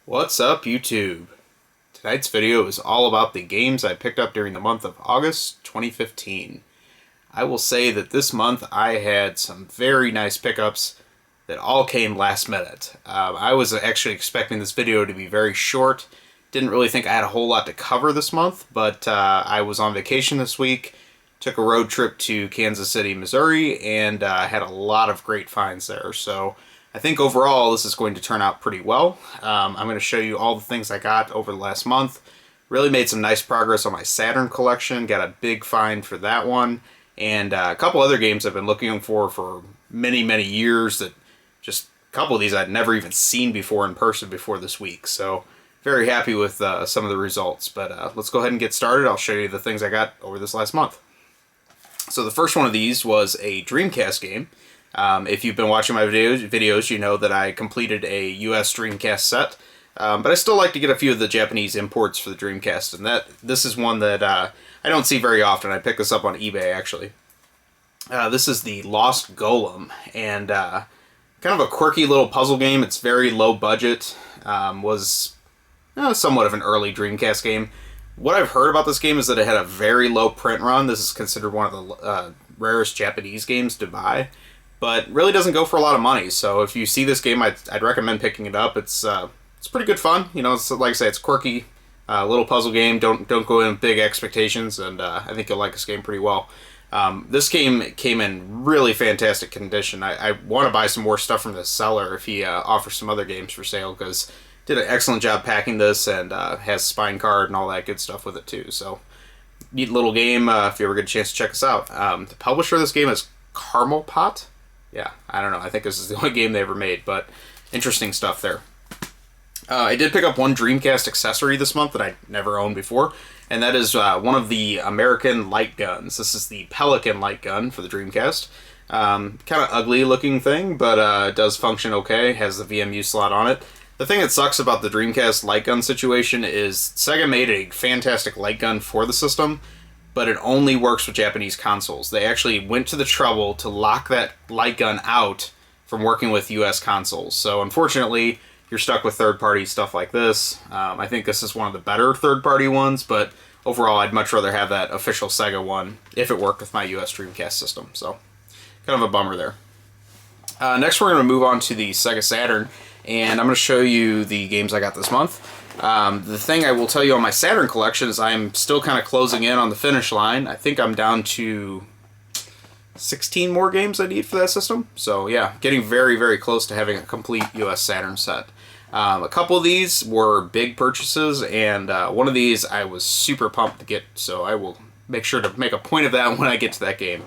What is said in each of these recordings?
What's up, YouTube? Tonight's video is all about the games I picked up during the month of August 2015. I will say that this month I had some very nice pickups that all came last minute. I was actually expecting this video to be very short. Didn't really think I had a whole lot to cover this month, but I was on vacation this week, took a road trip to Kansas City, Missouri, and had a lot of great finds there. So I think overall this is going to turn out pretty well. I'm going to show you all the things I got over the last month. Really made some nice progress on my Saturn collection. Got a big find for that one. And a couple other games I've been looking for many, many years that just a couple of these I'd never even seen before in person before this week. So very happy with some of the results. But let's go ahead and get started. I'll show you the things I got over this last month. So the first one of these was a Dreamcast game. If you've been watching my videos, you know that I completed a US Dreamcast set, but I still like to get a few of the Japanese imports for the Dreamcast, and this is one that I don't see very often. I picked this up on eBay, actually. This is the Lost Golem, and kind of a quirky little puzzle game. It's very low budget, was somewhat of an early Dreamcast game. What I've heard about this game is that it had a very low print run. This is considered one of the rarest Japanese games to buy, but really doesn't go for a lot of money. So if you see this game, I'd recommend picking it up. It's pretty good fun. You know, it's, like I say, it's quirky, little puzzle game. Don't go in with big expectations, and I think you'll like this game pretty well. This game came in really fantastic condition. I want to buy some more stuff from the seller if he offers some other games for sale, because did an excellent job packing this, and has spine card and all that good stuff with it too. So neat little game if you ever get a chance to check us out. The publisher of this game is Caramel Pot. Yeah, I don't know. I think this is the only game they ever made, but interesting stuff there. I did pick up one Dreamcast accessory this month that I'd never owned before, and that is one of the American light guns. This is the Pelican light gun for the Dreamcast. Kind of ugly looking thing, but it does function okay. Has the VMU slot on it. The thing that sucks about the Dreamcast light gun situation is Sega made a fantastic light gun for the system, but it only works with Japanese consoles. They actually went to the trouble to lock that light gun out from working with US consoles. So unfortunately, you're stuck with third-party stuff like this. I think this is one of the better third-party ones, but overall I'd much rather have that official Sega one if it worked with my US Dreamcast system. So kind of a bummer there. Next we're going to move on to the Sega Saturn, and I'm going to show you the games I got this month. The thing I will tell you on my Saturn collection is I'm still kind of closing in on the finish line. I think I'm down to 16 more games I need for that system. So yeah, getting very, very close to having a complete US Saturn set. A couple of these were big purchases, and one of these I was super pumped to get, so I will make sure to make a point of that when I get to that game.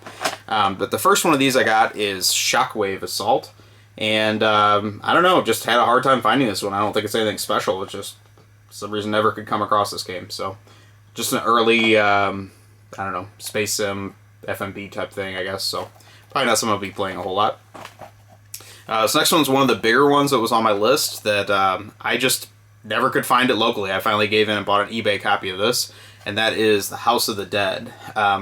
But the first one of these I got is Shockwave Assault. And I don't know, just had a hard time finding this one. I don't think it's anything special. It's just, for some reason, never could come across this game. So just an early, I don't know, space sim, FMV type thing, I guess. So probably not something I'll be playing a whole lot. This next one's one of the bigger ones that was on my list that I just never could find it locally. I finally gave in and bought an eBay copy of this, and that is The House of the Dead.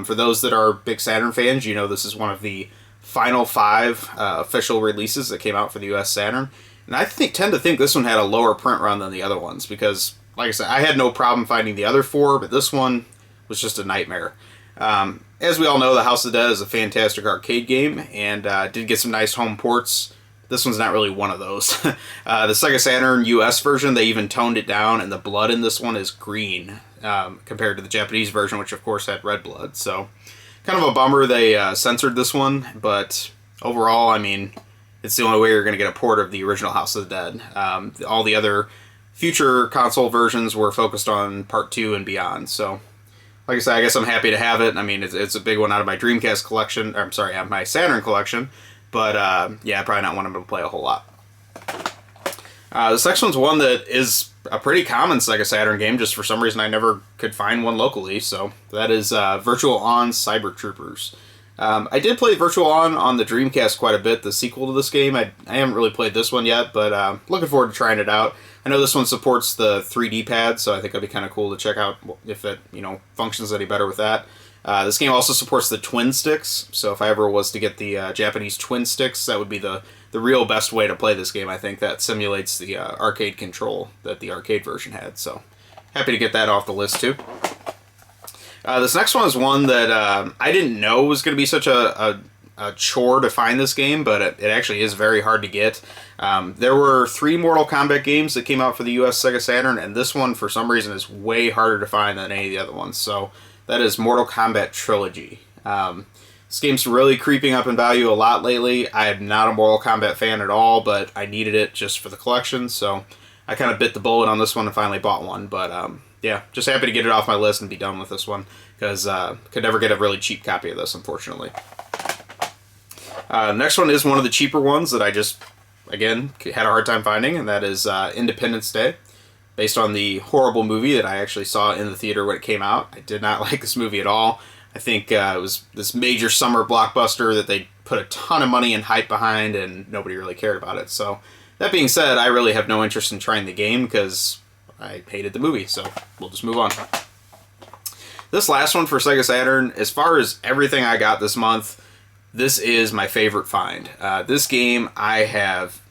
For those that are big Saturn fans, you know this is one of the final 5 official releases that came out for the US Saturn. And I tend to think this one had a lower print run than the other ones, because, like I said, I had no problem finding the other 4, but this one was just a nightmare. As we all know, The House of the Dead is a fantastic arcade game, and did get some nice home ports. This one's not really one of those. The Sega Saturn US version, they even toned it down, and the blood in this one is green, compared to the Japanese version, which of course had red blood. So kind of a bummer they censored this one, but overall, I mean, it's the only way you're going to get a port of the original House of the Dead. All the other future console versions were focused on Part 2 and beyond. So, like I said, I guess I'm happy to have it. I mean, it's a big one out of my Dreamcast collection, or I'm sorry, out of my Saturn collection, but yeah, probably not one I'm going to play a whole lot. This next one's one that is a pretty common Sega Saturn game, just for some reason I never could find one locally, so that is Virtual On Cyber Troopers. I did play Virtual On the Dreamcast quite a bit, the sequel to this game. I haven't really played this one yet, but looking forward to trying it out. I know this one supports the 3D pad, so I think it'd be kind of cool to check out if it, functions any better with that. This game also supports the twin sticks, so if I ever was to get the Japanese twin sticks, that would be the the real best way to play this game. I think that simulates the arcade control that the arcade version had. So happy to get that off the list too. This next one is one that I didn't know was going to be such a chore to find this game, but it actually is very hard to get. There were 3 Mortal Kombat games that came out for the US Sega Saturn, and this one for some reason is way harder to find than any of the other ones. So that is Mortal Kombat Trilogy. This game's really creeping up in value a lot lately. I am not a Mortal Kombat fan at all, but I needed it just for the collection, so I kind of bit the bullet on this one and finally bought one. But yeah, just happy to get it off my list and be done with this one, because could never get a really cheap copy of this, unfortunately. Next one is one of the cheaper ones that I just, again, had a hard time finding, and that is Independence Day, based on the horrible movie that I actually saw in the theater when it came out. I did not like this movie at all. I think it was this major summer blockbuster that they put a ton of money and hype behind, and nobody really cared about it. So that being said, I really have no interest in trying the game because I hated the movie, so we'll just move on. This last one for Sega Saturn, as far as everything I got this month, this is my favorite find. This game I have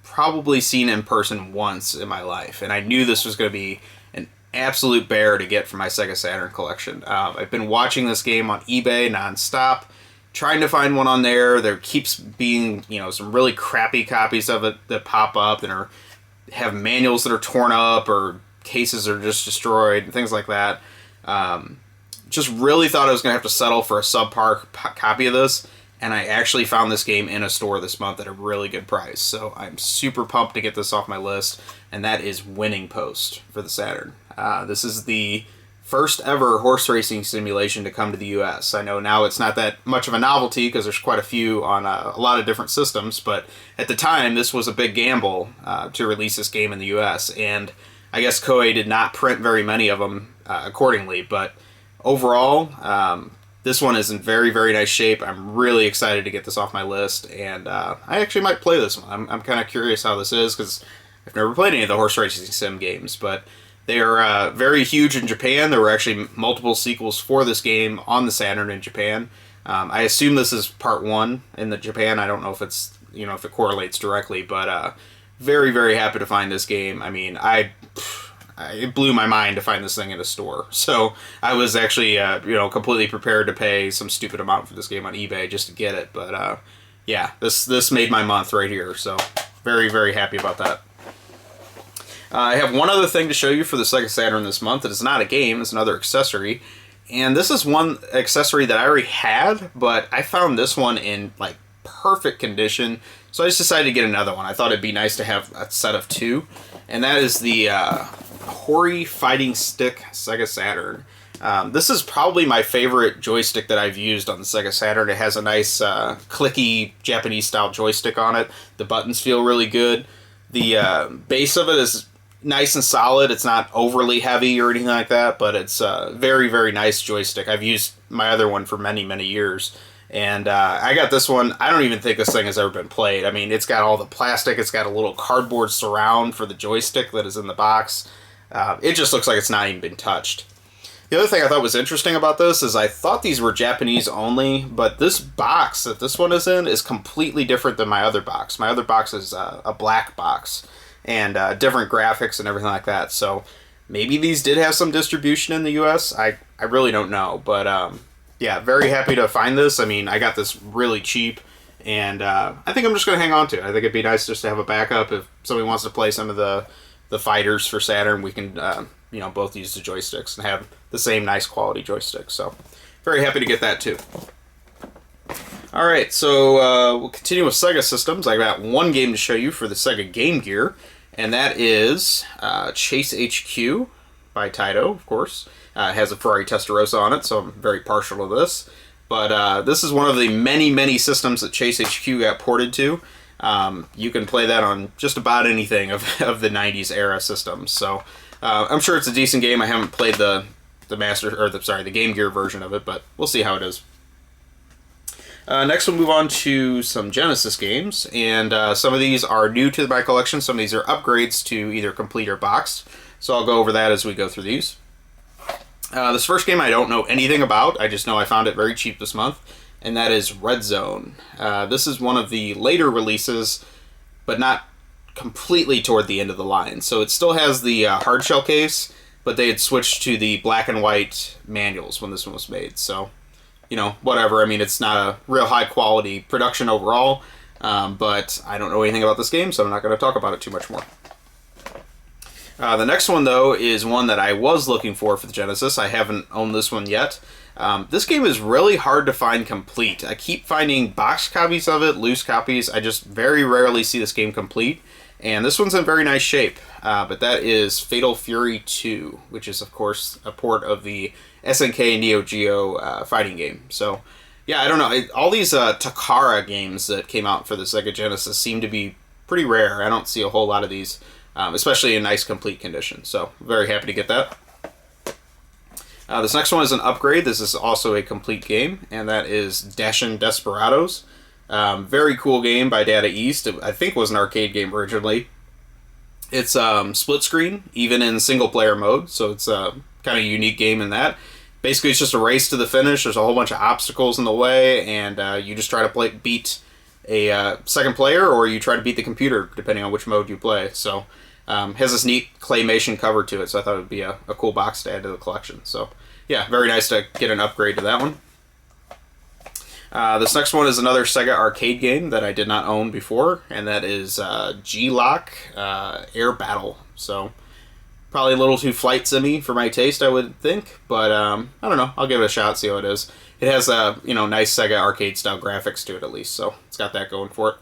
probably seen in person once in my life, and I knew this was going to be an absolute bear to get for my Sega Saturn collection. I've been watching this game on eBay nonstop, trying to find one on there. There keeps being, some really crappy copies of it that pop up and have manuals that are torn up or cases that are just destroyed and things like that. Just really thought I was going to have to settle for a subpar copy of this, and I actually found this game in a store this month at a really good price. So I'm super pumped to get this off my list, and that is Winning Post for the Saturn. This is the first ever horse racing simulation to come to the US. I know now it's not that much of a novelty because there's quite a few on a lot of different systems, but at the time this was a big gamble to release this game in the US, and I guess Koei did not print very many of them accordingly, but overall, this one is in very, very nice shape. I'm really excited to get this off my list, and I actually might play this one. I'm kind of curious how this is, because I've never played any of the horse racing sim games, but they are very huge in Japan. There were actually multiple sequels for this game on the Saturn in Japan. I assume this is part 1 in the Japan. I don't know if it's, if it correlates directly, but very, very happy to find this game. I mean, it blew my mind to find this thing in a store. So I was actually, completely prepared to pay some stupid amount for this game on eBay just to get it. But yeah, this made my month right here. So very, very happy about that. I have one other thing to show you for the Sega Saturn this month. It is not a game, it's another accessory. And this is one accessory that I already had, but I found this one in perfect condition. So I just decided to get another one. I thought it'd be nice to have a set of 2. And that is the Hori Fighting Stick Sega Saturn. This is probably my favorite joystick that I've used on the Sega Saturn. It has a nice clicky Japanese style joystick on it. The buttons feel really good. The base of it is nice and solid. It's not overly heavy or anything like that, but it's a very, very nice joystick. I've used my other one for many, many years. And I got this one. I don't even think this thing has ever been played. I mean, it's got all the plastic. It's got a little cardboard surround for the joystick that is in the box. It just looks like it's not even been touched. The other thing I thought was interesting about this is I thought these were Japanese only, but this box that this one is in is completely different than my other box. My other box is a black box and different graphics and everything like that. So maybe these did have some distribution in the US. I really don't know, but yeah, very happy to find this. I mean, I got this really cheap, and I think I'm just going to hang on to it. I think it'd be nice just to have a backup if somebody wants to play some of the fighters for Saturn. We can, both use the joysticks and have the same nice quality joystick. So, very happy to get that too. All right, so we'll continue with Sega systems. I got one game to show you for the Sega Game Gear, and that is Chase HQ by Taito, of course. It has a Ferrari Testarossa on it, so I'm very partial to this. But this is one of the many, many systems that Chase HQ got ported to. You can play that on just about anything of the 90s era systems. So I'm sure it's a decent game. I haven't played the Game Gear version of it, but we'll see how it is. Next we'll move on to some Genesis games, and some of these are new to my collection. Some of these are upgrades to either complete or boxed. So I'll go over that as we go through these. This first game I don't know anything about. I just know I found it very cheap this month. and that is Red Zone. This is one of the later releases, but not completely toward the end of the line. So it still has the hardshell case, but they had switched to the black and white manuals when this one was made. So, you know, whatever. I mean, it's not a real high quality production overall, but I don't know anything about this game, so I'm not going to talk about it too much more. The next one, though, is one that I was looking for the Genesis. I haven't owned this one yet. This game is really hard to find complete. I keep finding box copies of it, loose copies. I just very rarely see this game complete. And this one's in very nice shape. But that is Fatal Fury 2, which is, of course, a port of the SNK Neo Geo fighting game. So, yeah, I don't know. All these Takara games that came out for the Sega Genesis seem to be pretty rare. I don't see a whole lot of these. Especially in nice complete condition. So, very happy to get that. This next one is an upgrade. This is also a complete game, and that is Dashin' Desperados. Very cool game by Data East. I think it was an arcade game originally. It's split screen, even in single player mode, so it's a kind of unique game in that. Basically, it's just a race to the finish. There's a whole bunch of obstacles in the way, and you just try to beat a second player, or you try to beat the computer, depending on which mode you play. So, has this neat claymation cover to it, so I thought it would be a cool box to add to the collection. So, yeah, very nice to get an upgrade to that one. This next one is another Sega arcade game that I did not own before, and that is G-Lock Air Battle. So, probably a little too flight simmy for my taste, I would think, but I don't know. I'll give it a shot, see how it is. It has nice Sega arcade style graphics to it at least, so it's got that going for it.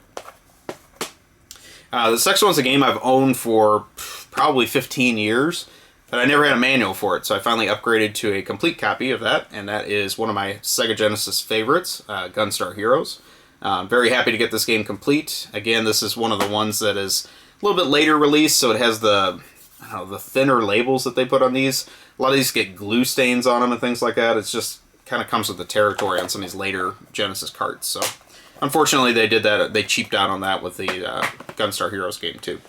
This next one's a game I've owned for probably 15 years, but I never had a manual for it, so I finally upgraded to a complete copy of that, and that is one of my Sega Genesis favorites, Gunstar Heroes. Very happy to get this game complete. Again, this is one of the ones that is a little bit later released, so it has the thinner labels that they put on these. A lot of these get glue stains on them and things like that. It's just kind of comes with the territory on some of these later Genesis carts, so unfortunately, they did that. They cheaped out on that with the Gunstar Heroes game, too.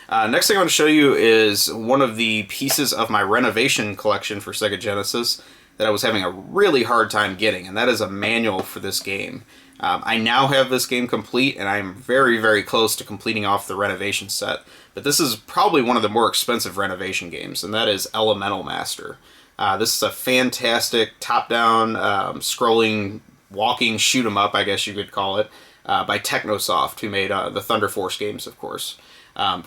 Next thing I want to show you is one of the pieces of my renovation collection for Sega Genesis that I was having a really hard time getting, and that is a manual for this game. I now have this game complete, and I'm very, very close to completing off the renovation set. But this is probably one of the more expensive renovation games, and that is Elemental Master. This is a fantastic top-down, scrolling, walking shoot-'em-up, I guess you could call it, by Technosoft, who made the Thunder Force games, of course.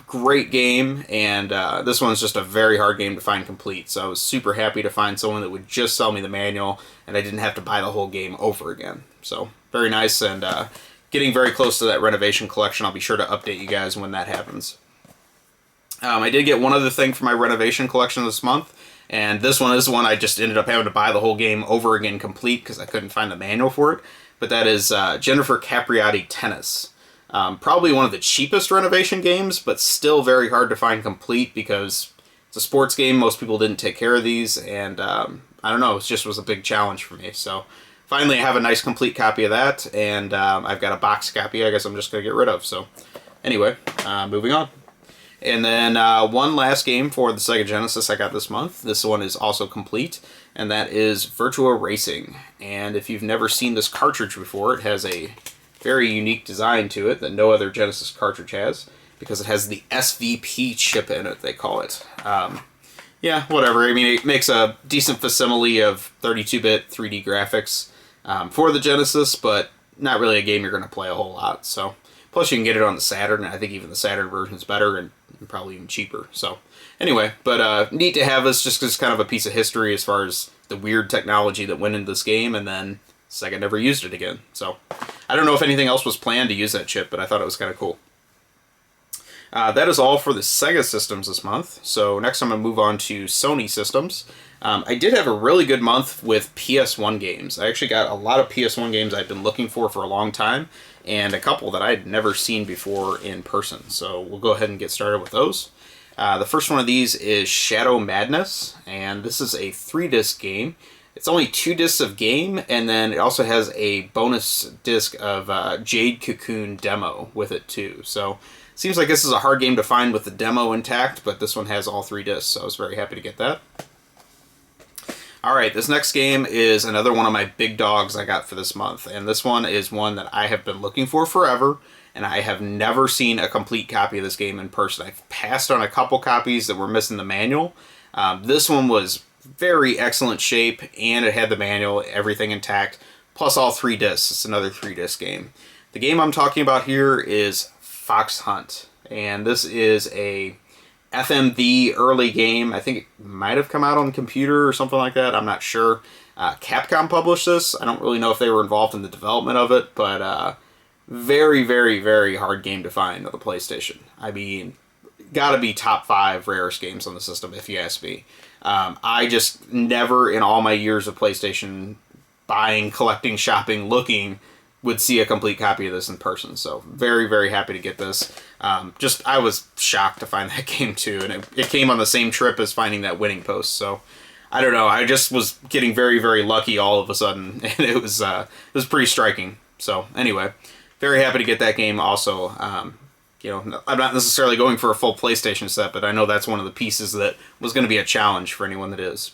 Great game, and this one's just a very hard game to find complete, so I was super happy to find someone that would just sell me the manual, and I didn't have to buy the whole game over again. So, very nice, and getting very close to that renovation collection. I'll be sure to update you guys when that happens. I did get one other thing for my renovation collection this month, and this one is one I just ended up having to buy the whole game over again complete because I couldn't find the manual for it, but that is Jennifer Capriati Tennis. Probably one of the cheapest renovation games, but still very hard to find complete because it's a sports game. Most people didn't take care of these, and I don't know, it just was a big challenge for me. So finally I have a nice complete copy of that, and I've got a box copy I guess I'm just going to get rid of. So anyway, moving on. And then one last game for the Sega Genesis I got this month. This one is also complete, and that is Virtua Racing. And if you've never seen this cartridge before, it has a very unique design to it that no other Genesis cartridge has, because it has the SVP chip in it, they call it. Yeah, whatever. I mean, it makes a decent facsimile of 32-bit 3D graphics for the Genesis, but not really a game you're going to play a whole lot. So, plus you can get it on the Saturn, and I think even the Saturn version is better and probably even cheaper. So, anyway, but neat to have this just because it's kind of a piece of history as far as the weird technology that went into this game, and then Sega never used it again. So, I don't know if anything else was planned to use that chip, but I thought it was kind of cool. That is all for the Sega systems this month. So next I'm going to move on to Sony systems. I did have a really good month with PS1 games. I actually got a lot of PS1 games I've been looking for a long time, and a couple that I had never seen before in person. So we'll go ahead and get started with those. The first one of these is Shadow Madness, and this is a 3-disc game. It's only 2 discs of game, and then it also has a bonus disc of Jade Cocoon demo with it too. So seems like this is a hard game to find with the demo intact, but this one has all 3 discs, so I was very happy to get that. Alright, this next game is another one of my big dogs I got for this month, and this one is one that I have been looking for forever, and I have never seen a complete copy of this game in person. I've passed on a couple copies that were missing the manual. This one was very excellent shape, and it had the manual, everything intact, plus all 3 discs. It's another 3-disc game. The game I'm talking about here is Fox Hunt, and this is a FMV early game. I think it might have come out on the computer or something like that. I'm not sure. Capcom published this. I don't really know if they were involved in the development of it, but very, very, very hard game to find on the PlayStation. I mean, gotta be top 5 rarest games on the system, if you ask me. I just never, in all my years of PlayStation buying, collecting, shopping, looking, would see a complete copy of this in person. So very, very happy to get this. I was shocked to find that game too, and it came on the same trip as finding that winning post. So I don't know. I just was getting very, very lucky all of a sudden, and it was pretty striking. So anyway, very happy to get that game. Also, I'm not necessarily going for a full PlayStation set, but I know that's one of the pieces that was going to be a challenge for anyone that is.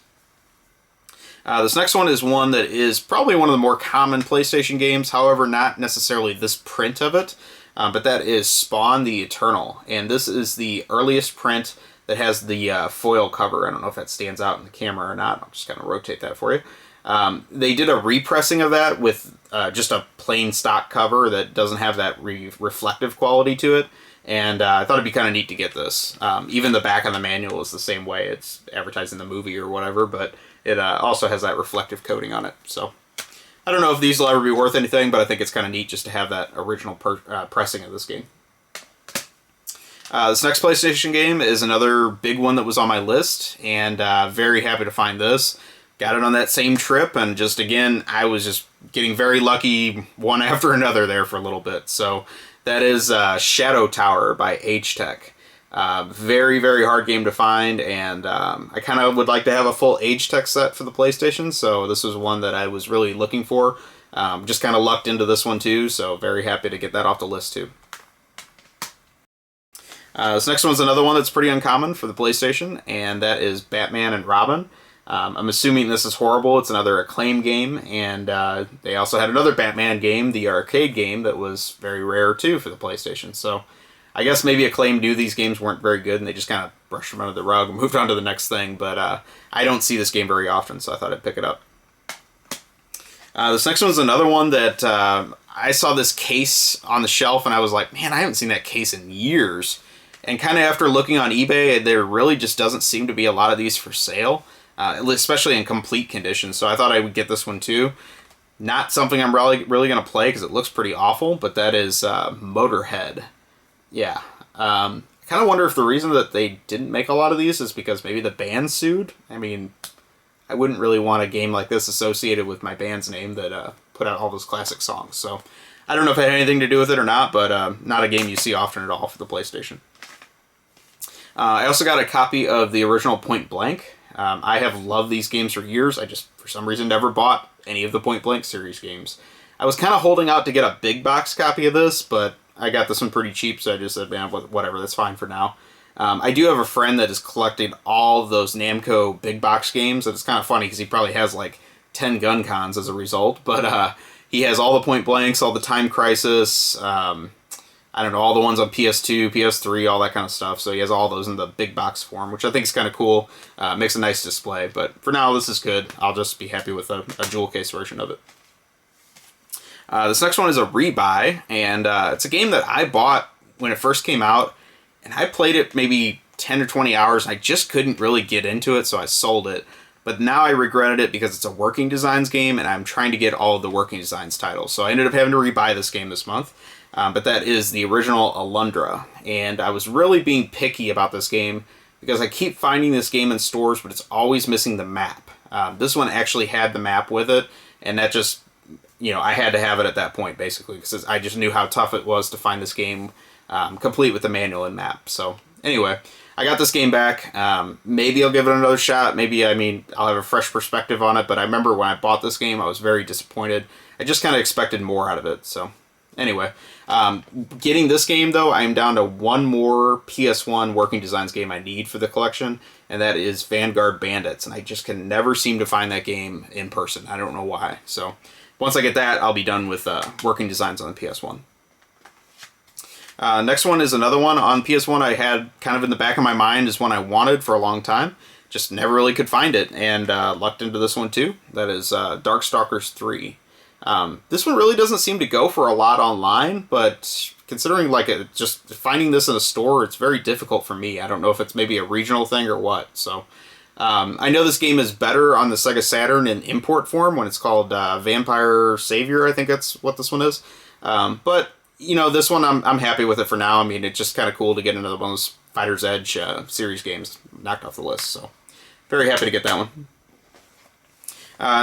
This next one is one that is probably one of the more common PlayStation games, however, not necessarily this print of it, but that is Spawn the Eternal. And this is the earliest print that has the foil cover. I don't know if that stands out in the camera or not. I'll just kind of rotate that for you. They did a repressing of that with just a plain stock cover that doesn't have that reflective quality to it. And I thought it'd be kind of neat to get this. Even the back of the manual is the same way. It's advertising the movie or whatever, but it also has that reflective coating on it. So I don't know if these will ever be worth anything, but I think it's kind of neat just to have that original pressing of this game. This next PlayStation game is another big one that was on my list, and very happy to find this. Got it on that same trip, and just again, I was just getting very lucky one after another there for a little bit. So that is Shadow Tower by H-Tech. Very, very hard game to find, and I kind of would like to have a full H-Tech set for the PlayStation, so this was one that I was really looking for. Just kind of lucked into this one too, so very happy to get that off the list too. This next one's another one that's pretty uncommon for the PlayStation, and that is Batman and Robin. I'm assuming this is horrible. It's another Acclaim game, and they also had another Batman game, the arcade game, that was very rare too for the PlayStation. So I guess maybe Acclaim knew these games weren't very good, and they just kind of brushed them under the rug and moved on to the next thing. But I don't see this game very often, so I thought I'd pick it up. This next one's another one that I saw this case on the shelf, and I was like, man, I haven't seen that case in years. And kind of after looking on eBay, there really just doesn't seem to be a lot of these for sale. Especially in complete condition, so I thought I would get this one too. Not something I'm really going to play because it looks pretty awful, but that is Motorhead. Yeah. I kind of wonder if the reason that they didn't make a lot of these is because maybe the band sued. I mean, I wouldn't really want a game like this associated with my band's name that put out all those classic songs. So I don't know if it had anything to do with it or not, but not a game you see often at all for the PlayStation. I also got a copy of the original Point Blank. I have loved these games for years. I just, for some reason, never bought any of the Point Blank series games. I was kind of holding out to get a big box copy of this, but I got this one pretty cheap, so I just said, man, whatever, that's fine for now. I do have a friend that is collecting all of those Namco big box games, and it's kind of funny because he probably has like 10 gun cons as a result, but he has all the Point Blanks, all the Time Crisis, I don't know, all the ones on PS2, PS3, all that kind of stuff. So he has all those in the big box form, which I think is kind of cool. Makes a nice display. But for now, this is good. I'll just be happy with a jewel case version of it. This next one is a rebuy, and it's a game that I bought when it first came out, and I played it maybe 10 or 20 hours, and I just couldn't really get into it, so I sold it. But now I regretted it because it's a Working Designs game, and I'm trying to get all of the Working Designs titles. So I ended up having to rebuy this game this month. But that is the original Alundra, and I was really being picky about this game because I keep finding this game in stores, but it's always missing the map. This one actually had the map with it, and that just, I had to have it at that point, basically, because I just knew how tough it was to find this game complete with the manual and map. So anyway, I got this game back. Maybe I'll give it another shot. Maybe, I'll have a fresh perspective on it, but I remember when I bought this game, I was very disappointed. I just kind of expected more out of it, so anyway, getting this game, though, I'm down to one more PS1 Working Designs game I need for the collection, and that is Vanguard Bandits, and I just can never seem to find that game in person. I don't know why. So once I get that, I'll be done with Working Designs on the PS1. Next one is another one on PS1 I had kind of in the back of my mind as one I wanted for a long time. Just never really could find it, and lucked into this one too. That is Darkstalkers 3. This one really doesn't seem to go for a lot online, but considering just finding this in a store, it's very difficult for me. I don't know if it's maybe a regional thing or what. So I know this game is better on the Sega Saturn in import form when it's called Vampire Savior. I think that's what this one is. But you know, this one I'm happy with it for now. I mean, it's just kind of cool to get another one of those Fighter's Edge series games knocked off the list. So very happy to get that one.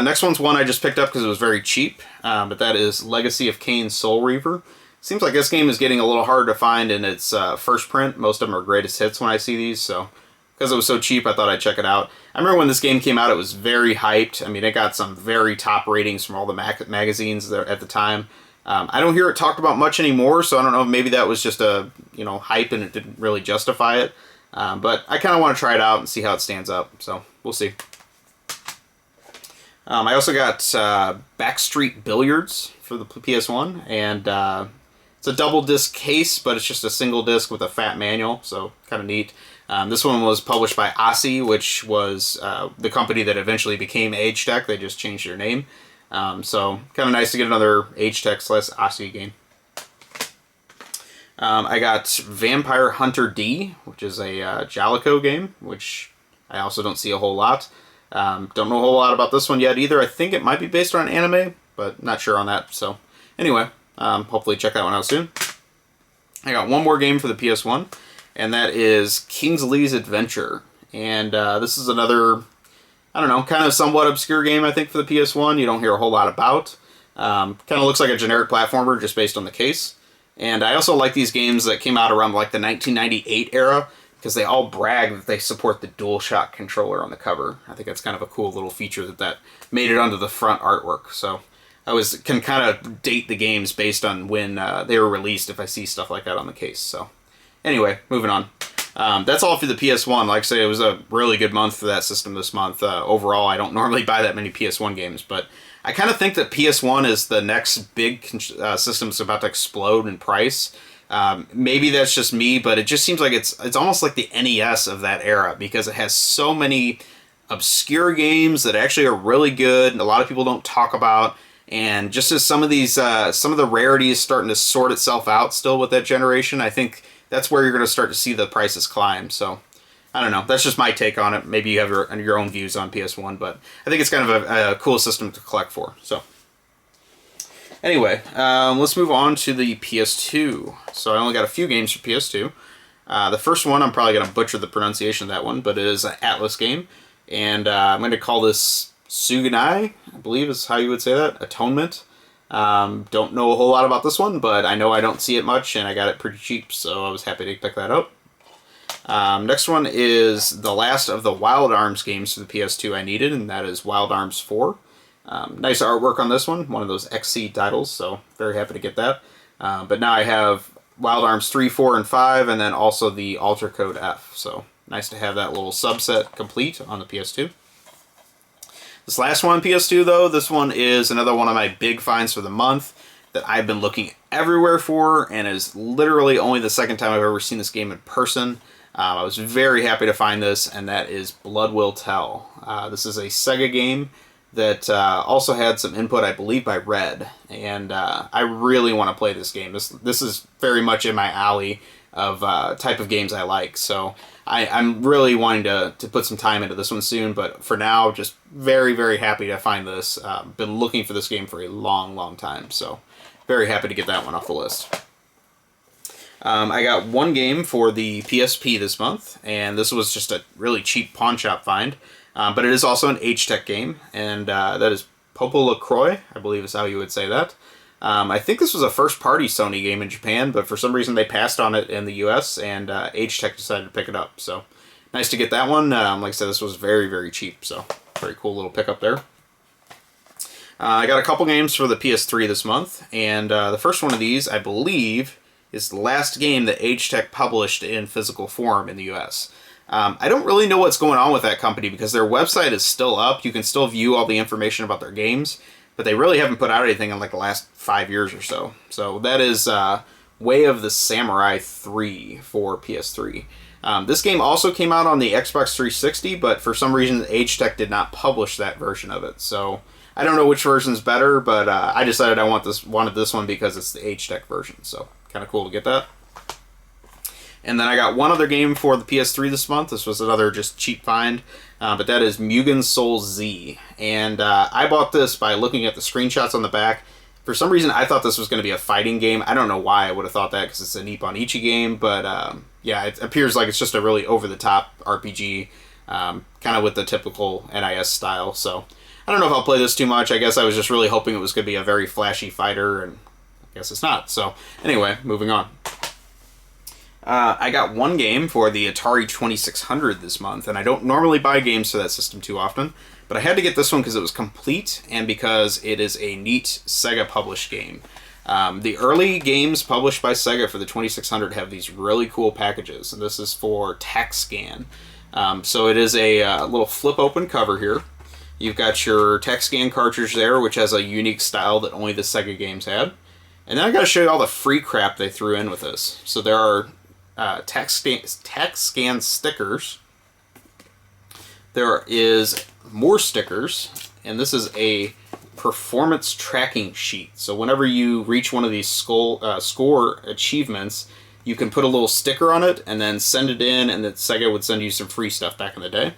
Next one's one I just picked up because it was very cheap, but that is Legacy of Kain Soul Reaver. Seems like this game is getting a little harder to find in its first print. Most of them are greatest hits when I see these, so because it was so cheap, I thought I'd check it out. I remember when this game came out, it was very hyped. I mean, it got some very top ratings from all the magazines there at the time. I don't hear it talked about much anymore, so I don't know if maybe that was just a hype and it didn't really justify it. But I kind of want to try it out and see how it stands up, so we'll see. I also got Backstreet Billiards for the PS1, and it's a double disc case, but it's just a single disc with a fat manual, so kind of neat. This one was published by ASI, which was the company that eventually became Age Tech. They just changed their name. So kind of nice to get another Age Tech / ASI game. I got Vampire Hunter D, which is a Jalico game, which I also don't see a whole lot. Don't know a whole lot about this one yet either. I think it might be based on an anime, but not sure on that. So anyway, hopefully check that one out soon. I got one more game for the PS1, and that is Kingsley's Adventure. And this is another, I don't know, kind of somewhat obscure game, I think, for the PS1. You don't hear a whole lot about. Kind of looks like a generic platformer just based on the case. And I also like these games that came out around like the 1998 era, because they all brag that they support the DualShock controller on the cover. I think that's kind of a cool little feature that made it onto the front artwork. So I can kind of date the games based on when they were released if I see stuff like that on the case. So anyway, moving on. That's all for the PS1. Like I say, it was a really good month for that system this month. Overall, I don't normally buy that many PS1 games, but I kind of think that PS1 is the next big system that's about to explode in price. Maybe that's just me, but it just seems like it's almost like the NES of that era, because it has so many obscure games that actually are really good and a lot of people don't talk about. And just as some of the rarities starting to sort itself out still with that generation, I think that's where you're going to start to see the prices climb. So I don't know. That's just my take on it. Maybe you have your own views on PS1, but I think it's kind of a cool system to collect for. So anyway, let's move on to the PS2. So I only got a few games for PS2. The first one, I'm probably going to butcher the pronunciation of that one, but it is an Atlas game. And I'm going to call this Suganai, I believe is how you would say that, Atonement. Don't know a whole lot about this one, but I know I don't see it much, and I got it pretty cheap, so I was happy to pick that up. Next one is the last of the Wild Arms games for the PS2 I needed, and that is Wild Arms 4. Nice artwork on this one of those XC titles, so very happy to get that. But now I have Wild Arms 3, 4, and 5, and then also the Alter Code F, so nice to have that little subset complete on the PS2. This last one on PS2, though, this one is another one of my big finds for the month that I've been looking everywhere for, and is literally only the second time I've ever seen this game in person. I was very happy to find this, and that is Blood Will Tell. This is a Sega game that also had some input, I believe, by Red, and I really want to play this game. This is very much in my alley of type of games I like, so I'm really wanting to put some time into this one soon, but for now, just very, very happy to find this. Been looking for this game for a long, long time, so very happy to get that one off the list. I got one game for the PSP this month, and this was just a really cheap pawn shop find, but it is also an H-Tech game, and that is Popo LaCroix, I believe is how you would say that. I think this was a first-party Sony game in Japan, but for some reason they passed on it in the US, and H-Tech decided to pick it up. So nice to get that one. Like I said, this was very, very cheap, so very cool little pickup there. I got a couple games for the PS3 this month, and the first one of these, I believe, is the last game that Agetec published in physical form in the US. I don't really know what's going on with that company because their website is still up. You can still view all the information about their games, but they really haven't put out anything in like the last 5 years or so. So that is Way of the Samurai 3 for PS3. This game also came out on the Xbox 360, but for some reason Agetec did not publish that version of it. So I don't know which version's better, but I decided I wanted this one because it's the Agetec version. So kind of cool to get that. And then I got one other game for the PS3 this month. This was another just cheap find, but that is Mugen Soul Z. And I bought this by looking at the screenshots on the back. For some reason, I thought this was going to be a fighting game. I don't know why I would have thought that because it's a Nippon Ichi game, but yeah, it appears like it's just a really over-the-top RPG, kind of with the typical NIS style. So I don't know if I'll play this too much. I guess I was just really hoping it was going to be a very flashy fighter, and I guess it's not. So anyway, moving on. I got one game for the Atari 2600 this month, and I don't normally buy games for that system too often, but I had to get this one because it was complete and because it is a neat Sega-published game. The early games published by Sega for the 2600 have these really cool packages, and this is for TechScan. So it is a little flip-open cover here. You've got your TechScan cartridge there, which has a unique style that only the Sega games had. And then I got to show you all the free crap they threw in with this. So there are TechScan stickers. There is more stickers, and this is a performance tracking sheet. So whenever you reach one of these score achievements, you can put a little sticker on it and then send it in, and then Sega would send you some free stuff back in the day.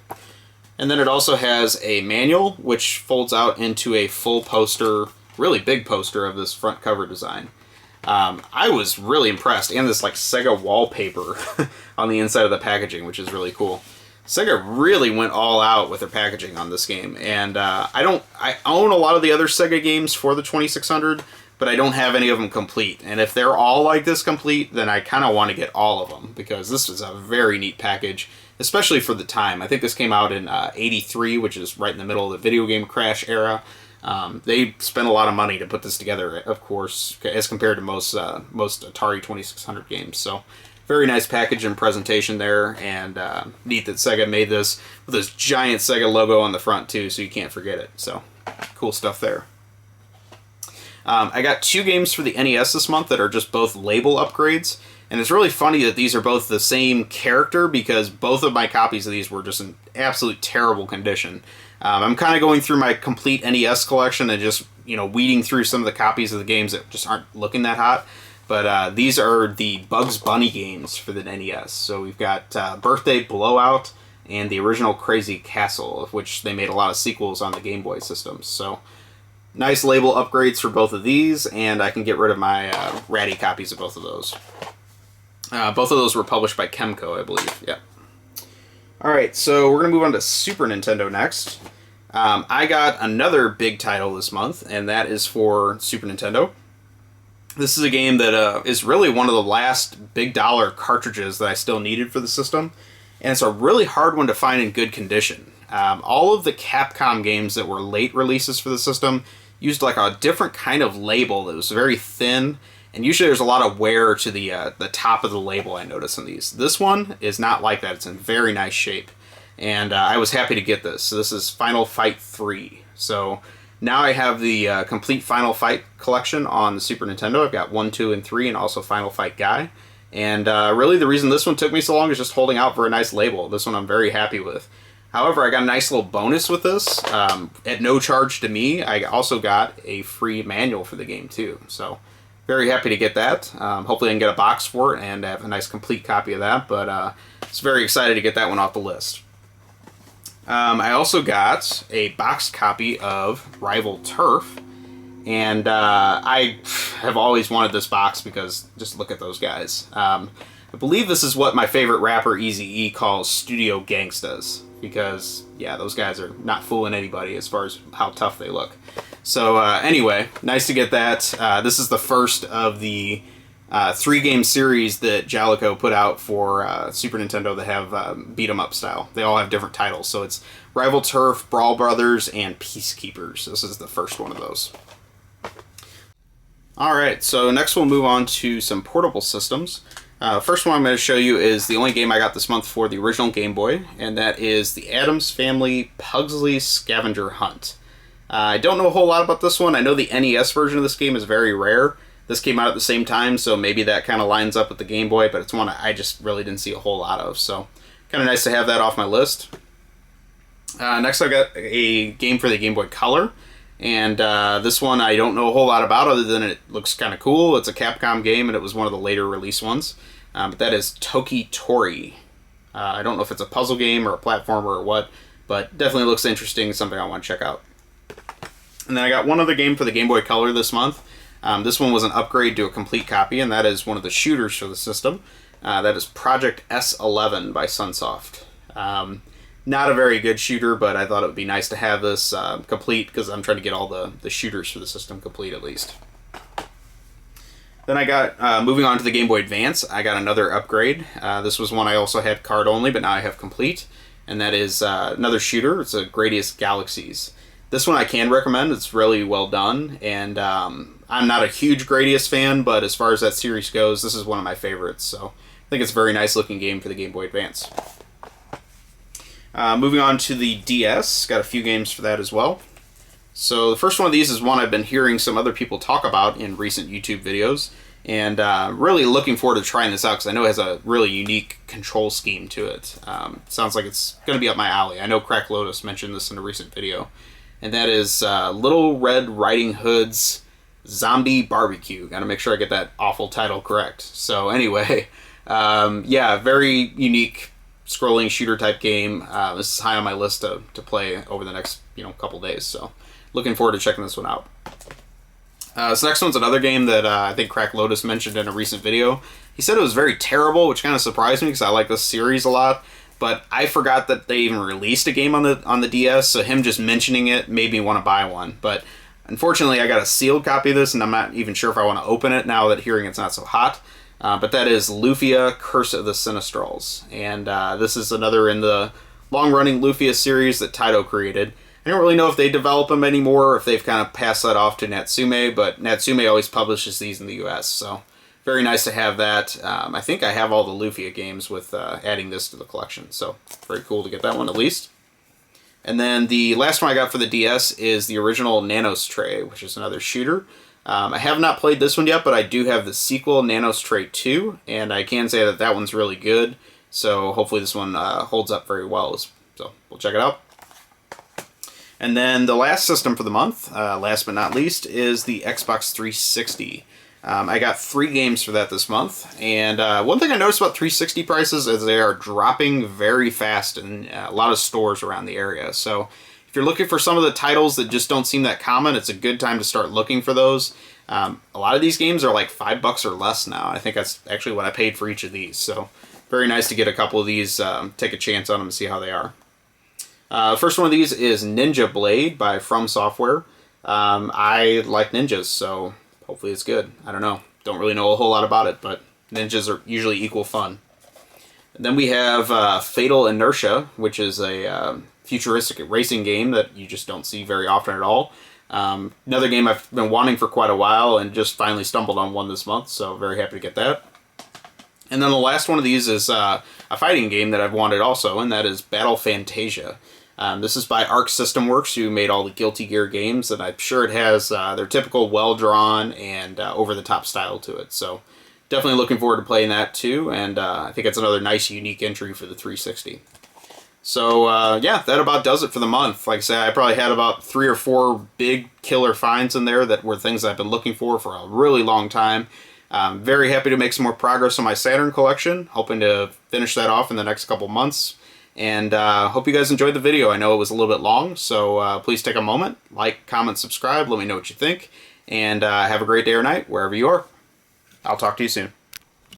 And then it also has a manual, which folds out into a full poster, really big poster of this front cover design. I was really impressed, and this like Sega wallpaper on the inside of the packaging, which is really cool. Sega really went all out with their packaging on this game, and I own a lot of the other Sega games for the 2600, but I don't have any of them complete. And if they're all like this complete, then I kind of want to get all of them because this is a very neat package, especially for the time. I think this came out in '83, which is right in the middle of the video game crash era. They spent a lot of money to put this together, of course, as compared to most Atari 2600 games. So, very nice package and presentation there, and neat that Sega made this with this giant Sega logo on the front too, so you can't forget it. So, cool stuff there. I got two games for the NES this month that are just both label upgrades, and it's really funny that these are both the same character because both of my copies of these were just in absolute terrible condition. I'm kind of going through my complete NES collection and just, weeding through some of the copies of the games that just aren't looking that hot. But these are the Bugs Bunny games for the NES. So we've got Birthday Blowout and the original Crazy Castle, of which they made a lot of sequels on the Game Boy systems. So nice label upgrades for both of these, and I can get rid of my ratty copies of both of those. Both of those were published by Kemco, I believe. Yeah. Alright, so we're going to move on to Super Nintendo next. I got another big title this month, and that is for Super Nintendo. This is a game that is really one of the last big dollar cartridges that I still needed for the system, and it's a really hard one to find in good condition. All of the Capcom games that were late releases for the system used like a different kind of label that was very thin, and usually there's a lot of wear to the top of the label I notice on these. This one is not like that. It's in very nice shape. And I was happy to get this. So this is Final Fight 3. So now I have the complete Final Fight collection on the Super Nintendo. I've got 1, 2, and 3, and also Final Fight Guy. And really the reason this one took me so long is just holding out for a nice label. This one I'm very happy with. However, I got a nice little bonus with this. At no charge to me, I also got a free manual for the game too. So very happy to get that. Hopefully I can get a box for it and have a nice complete copy of that. But it's very excited to get that one off the list. I also got a boxed copy of Rival Turf, and I have always wanted this box because just look at those guys. I believe this is what my favorite rapper Eazy-E calls Studio Gangstas, because yeah, those guys are not fooling anybody as far as how tough they look. So anyway, nice to get that. This is the first of the 3-game series that Jaleco put out for Super Nintendo that have beat 'em up style. They all have different titles, so it's Rival Turf, Brawl Brothers, and Peacekeepers. This is the first one of those. Alright, so next we'll move on to some portable systems. First one I'm going to show you is the only game I got this month for the original Game Boy, and that is the Addams Family Pugsley Scavenger Hunt. I don't know a whole lot about this one. I know the NES version of this game is very rare. This came out at the same time, so maybe that kind of lines up with the Game Boy, but it's one I just really didn't see a whole lot of, so kind of nice to have that off my list. Next I got a game for the Game Boy Color, and this one I don't know a whole lot about other than it looks kind of cool. It's a Capcom game, and it was one of the later release ones, but that is Toki Tori. I don't know if it's a puzzle game or a platformer or what, but definitely looks interesting, something I want to check out. And then I got one other game for the Game Boy Color this month. This one was an upgrade to a complete copy, and that is one of the shooters for the system. That is Project S11 by Sunsoft. Not a very good shooter, but I thought it would be nice to have this complete, because I'm trying to get all the shooters for the system complete at least. Then I got, moving on to the Game Boy Advance, I got another upgrade. This was one I also had card only, but now I have complete. And that is another shooter. It's a Gradius Galaxies. This one I can recommend. It's really well done, and I'm not a huge Gradius fan, but as far as that series goes, this is one of my favorites, so I think it's a very nice looking game for the Game Boy Advance. Moving on to the DS, got a few games for that as well. So the first one of these is one I've been hearing some other people talk about in recent YouTube videos, and really looking forward to trying this out because I know it has a really unique control scheme to it. Sounds like it's going to be up my alley. I know Crack Lotus mentioned this in a recent video, and that is Little Red Riding Hood's Zombie Barbecue. Gotta make sure I get that awful title correct. So anyway, yeah, very unique scrolling shooter type game. This is high on my list to play over the next couple days. So looking forward to checking this one out. This next one's another game that I think Crack Lotus mentioned in a recent video. He said it was very terrible, which kind of surprised me because I like this series a lot. But I forgot that they even released a game on the DS, so him just mentioning it made me want to buy one. But unfortunately, I got a sealed copy of this, and I'm not even sure if I want to open it now that hearing it's not so hot. But that is Lufia, Curse of the Sinistrals. And this is another in the long-running Lufia series that Taito created. I don't really know if they develop them anymore, or if they've kind of passed that off to Natsume, but Natsume always publishes these in the US, so very nice to have that. I think I have all the Lufia games with adding this to the collection, so very cool to get that one at least. And then the last one I got for the DS is the original Nanos Tray, which is another shooter. I have not played this one yet, but I do have the sequel, Nanos Tray 2, and I can say that that one's really good, so hopefully this one holds up very well. So we'll check it out. And then the last system for the month, last but not least, is the Xbox 360. I got 3 games for that this month, and one thing I noticed about 360 prices is they are dropping very fast in a lot of stores around the area. So if you're looking for some of the titles that just don't seem that common, it's a good time to start looking for those. A lot of these games are like $5 or less now. I think that's actually what I paid for each of these. So very nice to get a couple of these, take a chance on them and see how they are. First one of these is Ninja Blade by From Software. I like ninjas, so hopefully it's good. I don't know. Don't really know a whole lot about it, but ninjas are usually equal fun. And then we have Fatal Inertia, which is a futuristic racing game that you just don't see very often at all. Another game I've been wanting for quite a while and just finally stumbled on one this month, so very happy to get that. And then the last one of these is a fighting game that I've wanted also, and that is Battle Fantasia. This is by Arc System Works, who made all the Guilty Gear games, and I'm sure it has their typical well-drawn and over-the-top style to it. So definitely looking forward to playing that too, and I think it's another nice, unique entry for the 360. So yeah, that about does it for the month. Like I said, I probably had about 3 or 4 big killer finds in there that were things I've been looking for a really long time. Very happy to make some more progress on my Saturn collection, hoping to finish that off in the next couple months. And hope you guys enjoyed the video. I know it was a little bit long, so please take a moment, like, comment, subscribe, let me know what you think, and have a great day or night wherever you are. I'll talk to you soon.